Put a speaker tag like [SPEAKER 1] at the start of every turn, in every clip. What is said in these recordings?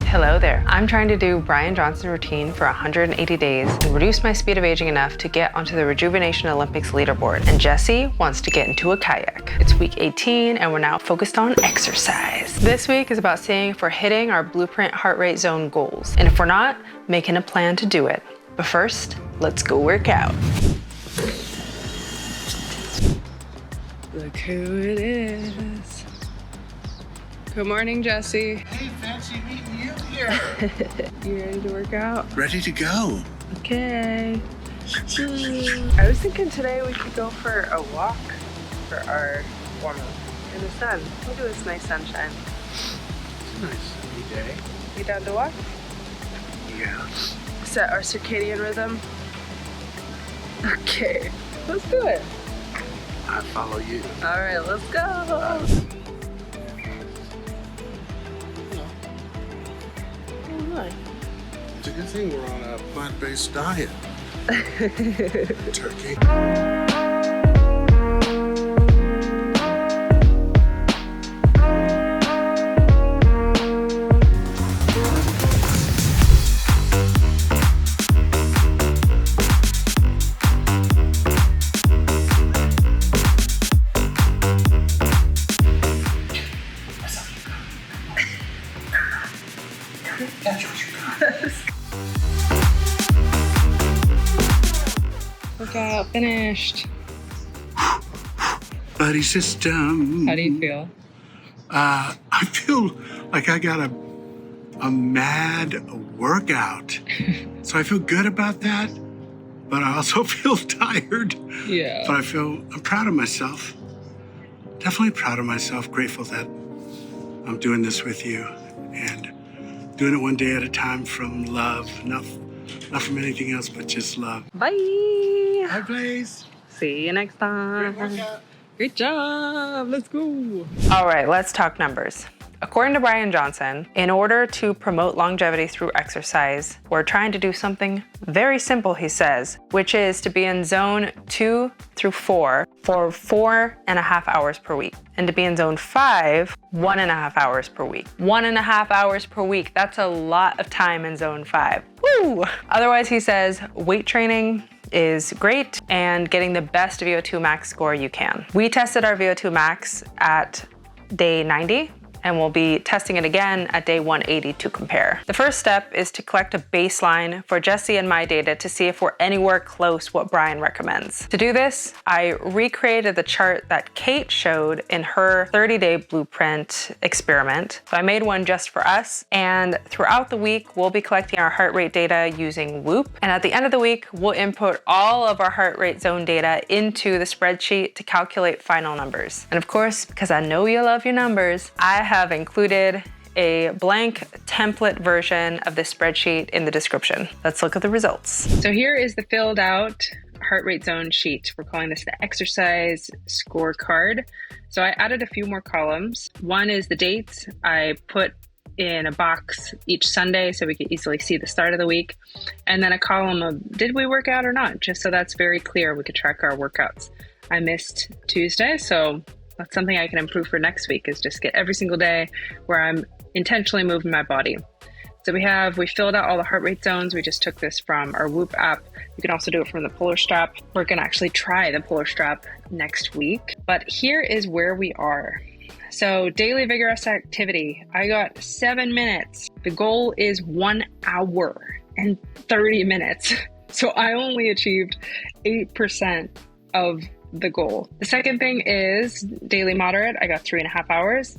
[SPEAKER 1] Hello there. I'm trying to do Bryan Johnson routine for 180 days and reduce my speed of aging enough to get onto the Rejuvenation Olympics leaderboard. And Jesse wants to get into a kayak. It's week 18 and we're now focused on exercise. This week is about seeing if we're hitting our blueprint heart rate zone goals. And if we're not, making a plan to do it. But first, let's go work out. Look who it is. Good morning, Jesse.
[SPEAKER 2] Hey, fancy meeting you here.
[SPEAKER 1] You ready to work out?
[SPEAKER 2] Ready to go.
[SPEAKER 1] Okay. I was thinking today we could go for a walk for our warm-up in the sun. Look at this nice sunshine.
[SPEAKER 2] It's a nice sunny day.
[SPEAKER 1] You down to walk?
[SPEAKER 2] Yeah.
[SPEAKER 1] Set our circadian rhythm. Okay, let's do it.
[SPEAKER 2] I follow you.
[SPEAKER 1] All right, let's go. Oh my.
[SPEAKER 2] It's a good thing we're on a plant-based diet. Turkey. That's what you got.
[SPEAKER 1] Workout finished.
[SPEAKER 2] Buddy system.
[SPEAKER 1] How do you feel?
[SPEAKER 2] I feel like I got a mad workout. So I feel good about that, but I also feel tired.
[SPEAKER 1] Yeah.
[SPEAKER 2] But I'm proud of myself. Definitely proud of myself, grateful that I'm doing this with you and doing it one day at a time from love, not from anything else, but just love.
[SPEAKER 1] Bye.
[SPEAKER 2] Bye, Blaze.
[SPEAKER 1] See you next time.
[SPEAKER 2] Great workout.
[SPEAKER 1] Great job. Let's go. All right, let's talk numbers. According to Bryan Johnson, in order to promote longevity through exercise, we're trying to do something very simple, he says, which is to be in zone 2 through 4 for 4.5 hours per week. And to be in zone 5, 1.5 hours per week. 1.5 hours per week. That's a lot of time in zone 5. Woo! Otherwise, he says, weight training is great and getting the best VO2 max score you can. We tested our VO2 max at day 90. And we'll be testing it again at day 180 to compare. The first step is to collect a baseline for Jesse and my data to see if we're anywhere close what Bryan recommends. To do this, I recreated the chart that Kate showed in her 30-day blueprint experiment. So I made one just for us, and throughout the week, we'll be collecting our heart rate data using Whoop. And at the end of the week, we'll input all of our heart rate zone data into the spreadsheet to calculate final numbers. And of course, because I know you love your numbers, I have included a blank template version of this spreadsheet in the description. Let's look at the results. So here is the filled out heart rate zone sheet. We're calling this the exercise scorecard. So I added a few more columns. One is the dates. I put in a box each Sunday so we could easily see the start of the week. And then a column of did we work out or not? Just so that's very clear. We could track our workouts. I missed Tuesday, so that's something I can improve for next week, is just get every single day where I'm intentionally moving my body. So we filled out all the heart rate zones. We just took this from our Whoop app. You can also do it from the Polar Strap. We're gonna actually try the Polar Strap next week. But here is where we are. So daily vigorous activity, I got 7 minutes. The goal is 1 hour and 30 minutes. So I only achieved 8% of the goal. The second thing is daily moderate. I got 3.5 hours,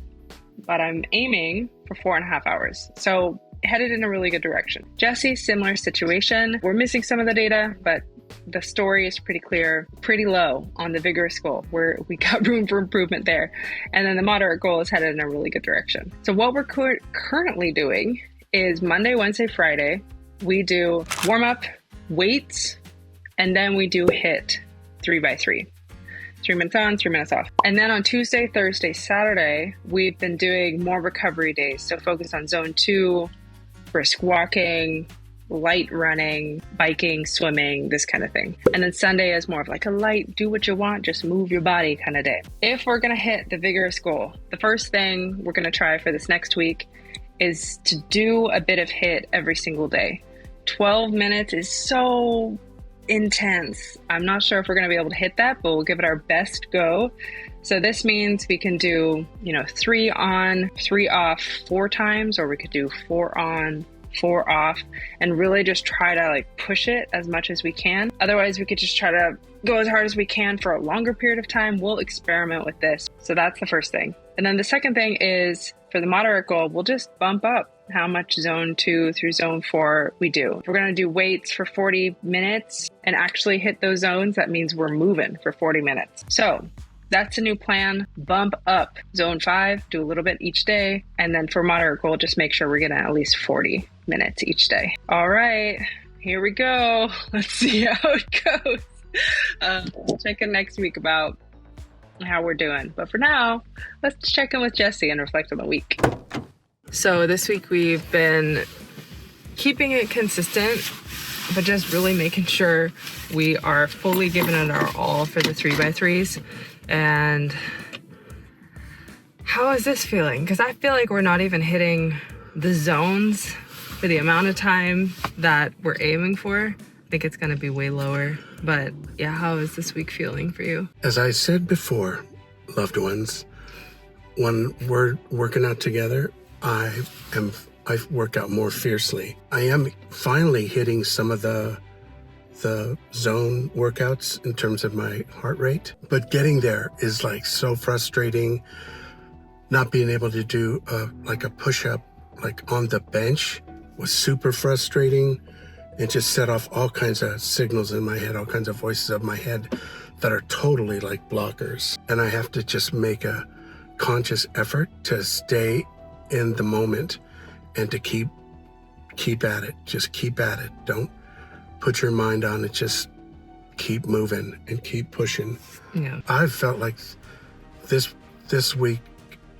[SPEAKER 1] but I'm aiming for 4.5 hours. So headed in a really good direction. Jesse, similar situation. We're missing some of the data, but the story is pretty clear, pretty low on the vigorous goal where we got room for improvement there. And then the moderate goal is headed in a really good direction. So what we're currently doing is Monday, Wednesday, Friday, we do warm up, weights, and then we do HIIT 3x3. 3 minutes on, 3 minutes off. And then on Tuesday, Thursday, Saturday, we've been doing more recovery days. So focus on zone 2, brisk walking, light running, biking, swimming, this kind of thing. And then Sunday is more of like a light, do what you want, just move your body kind of day. If we're gonna hit the vigorous goal, the first thing we're gonna try for this next week is to do a bit of HIIT every single day. 12 minutes is so intense. I'm not sure if we're going to be able to hit that, but we'll give it our best go. So this means we can do, 3 on, 3 off 4 times, or we could do 4 on, 4 off, and really just try to like push it as much as we can. Otherwise, we could just try to go as hard as we can for a longer period of time. We'll experiment with this. So that's the first thing. And then the second thing is for the moderate goal, we'll just bump up how much zone 2 through zone 4 we do. If we're going to do weights for 40 minutes and actually hit those zones, that means we're moving for 40 minutes. So that's a new plan. Bump up zone 5, do a little bit each day. And then for moderate goal, just make sure we're getting at least 40 minutes each day. All right, here we go. Let's see how it goes. Check in next week about how we're doing. But for now, let's check in with Jesse and reflect on the week. So this week we've been keeping it consistent, but just really making sure we are fully giving it our all for the 3x3s. And how is this feeling? Because I feel like we're not even hitting the zones for the amount of time that we're aiming for. I think it's going to be way lower. But yeah, how is this week feeling for you?
[SPEAKER 2] As I said before, loved ones, when we're working out together, I work out more fiercely. I am finally hitting some of the zone workouts in terms of my heart rate, but getting there is like so frustrating. Not being able to do like a push-up like on the bench was super frustrating. It just set off all kinds of signals in my head, all kinds of voices of my head that are totally like blockers. And I have to just make a conscious effort to stay in the moment and to keep at it. Just keep at it. Don't put your mind on it. Just keep moving and keep pushing.
[SPEAKER 1] Yeah.
[SPEAKER 2] I've felt like this week,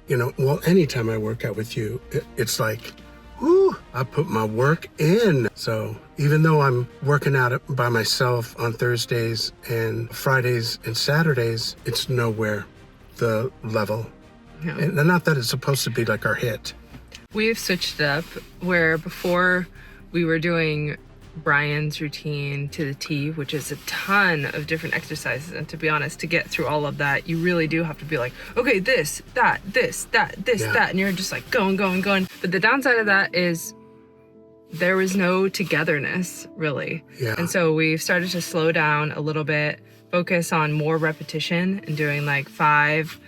[SPEAKER 2] anytime I work out with you, it's like, whoo, I put my work in. So even though I'm working out by myself on Thursdays and Fridays and Saturdays, it's nowhere the level.
[SPEAKER 1] Yeah.
[SPEAKER 2] And not that it's supposed to be like our hit.
[SPEAKER 1] We've switched it up where before we were doing Bryan's routine to the T, which is a ton of different exercises. And to be honest, to get through all of that, you really do have to be like, okay, this, that, that. And you're just like going. But the downside of that is there was no togetherness, really.
[SPEAKER 2] Yeah.
[SPEAKER 1] And so we've started to slow down a little bit, focus on more repetition and doing like 5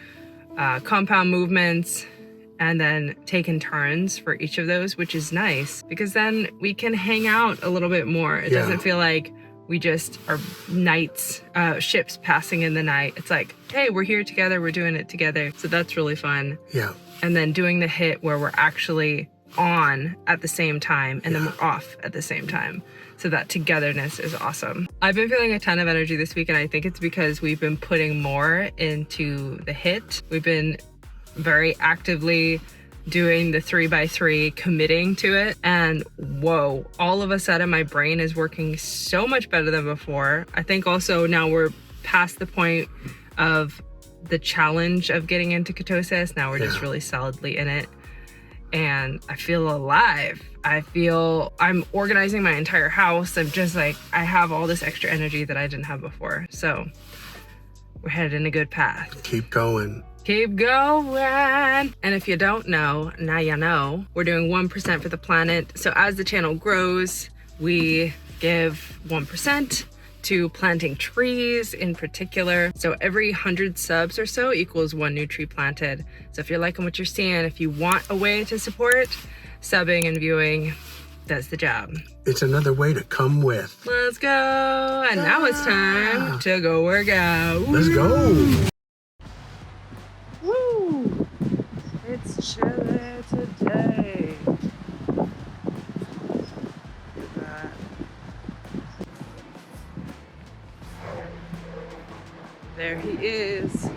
[SPEAKER 1] compound movements, and then taking turns for each of those, which is nice because then we can hang out a little bit more. It doesn't feel like we just are ships passing in the night. It's like, hey, we're here together, we're doing it together. So that's really fun.
[SPEAKER 2] Yeah.
[SPEAKER 1] And then doing the HIIT where we're actually on at the same time and then we're off at the same time. So that togetherness is awesome. I've been feeling a ton of energy this week, and I think it's because we've been putting more into the HIIT. We've been very actively doing the 3x3, committing to it, and whoa, all of a sudden my brain is working so much better than before. I think also now we're past the point of the challenge of getting into ketosis. Now we're just really solidly in it, and I feel alive. I feel I'm organizing my entire house. I'm just like, I have all this extra energy that I didn't have before. So we're headed in a good path.
[SPEAKER 2] Keep going.
[SPEAKER 1] Keep going. And if you don't know, now you know. We're doing 1% for the planet. So as the channel grows, we give 1% to planting trees in particular. So every 100 subs or so equals 1 new tree planted. So if you're liking what you're seeing, if you want a way to support, subbing and viewing does the job.
[SPEAKER 2] It's another way to come with.
[SPEAKER 1] Let's go. And now it's time to go work out.
[SPEAKER 2] Let's go.
[SPEAKER 1] Woo! It's chilly today. Look at that. There he is,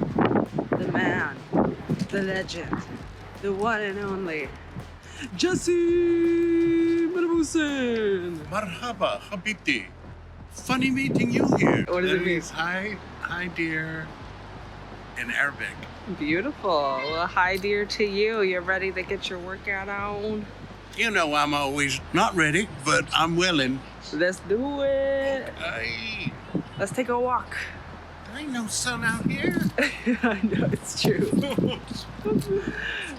[SPEAKER 1] the man, the legend, the one and only Jesse Manabusen.
[SPEAKER 3] Marhaba, Habibti. Funny meeting you here.
[SPEAKER 1] What does it mean?
[SPEAKER 3] Hi dear, in Arabic.
[SPEAKER 1] Beautiful. Well, hi, dear, to you. You're ready to get your workout on?
[SPEAKER 3] You know I'm always not ready, but I'm willing.
[SPEAKER 1] Let's do it.
[SPEAKER 3] Hey,
[SPEAKER 1] Let's take a walk.
[SPEAKER 3] there ain't no sun out here.
[SPEAKER 1] I know, it's true.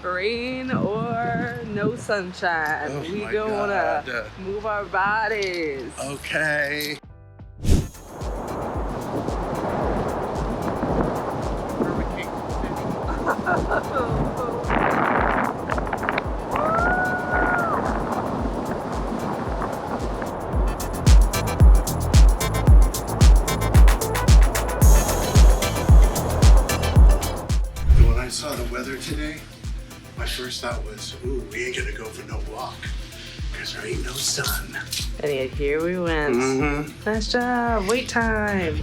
[SPEAKER 1] Rain or no sunshine.
[SPEAKER 3] Oh
[SPEAKER 1] We
[SPEAKER 3] my
[SPEAKER 1] gonna
[SPEAKER 3] God.
[SPEAKER 1] move our bodies.
[SPEAKER 3] Okay.
[SPEAKER 2] When I saw the weather today, my first thought was, ooh, we ain't gonna go for no walk because there ain't no sun.
[SPEAKER 1] And yet here we went.
[SPEAKER 2] Mm-hmm.
[SPEAKER 1] Nice job. Wait time.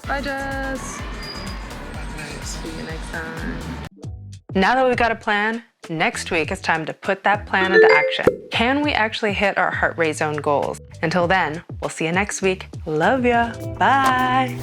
[SPEAKER 1] Bye, Jess. See you next time. Now that we've got a plan, next week it's time to put that plan into action. Can we actually hit our heart rate zone goals? Until then, we'll see you next week. Love ya. Bye.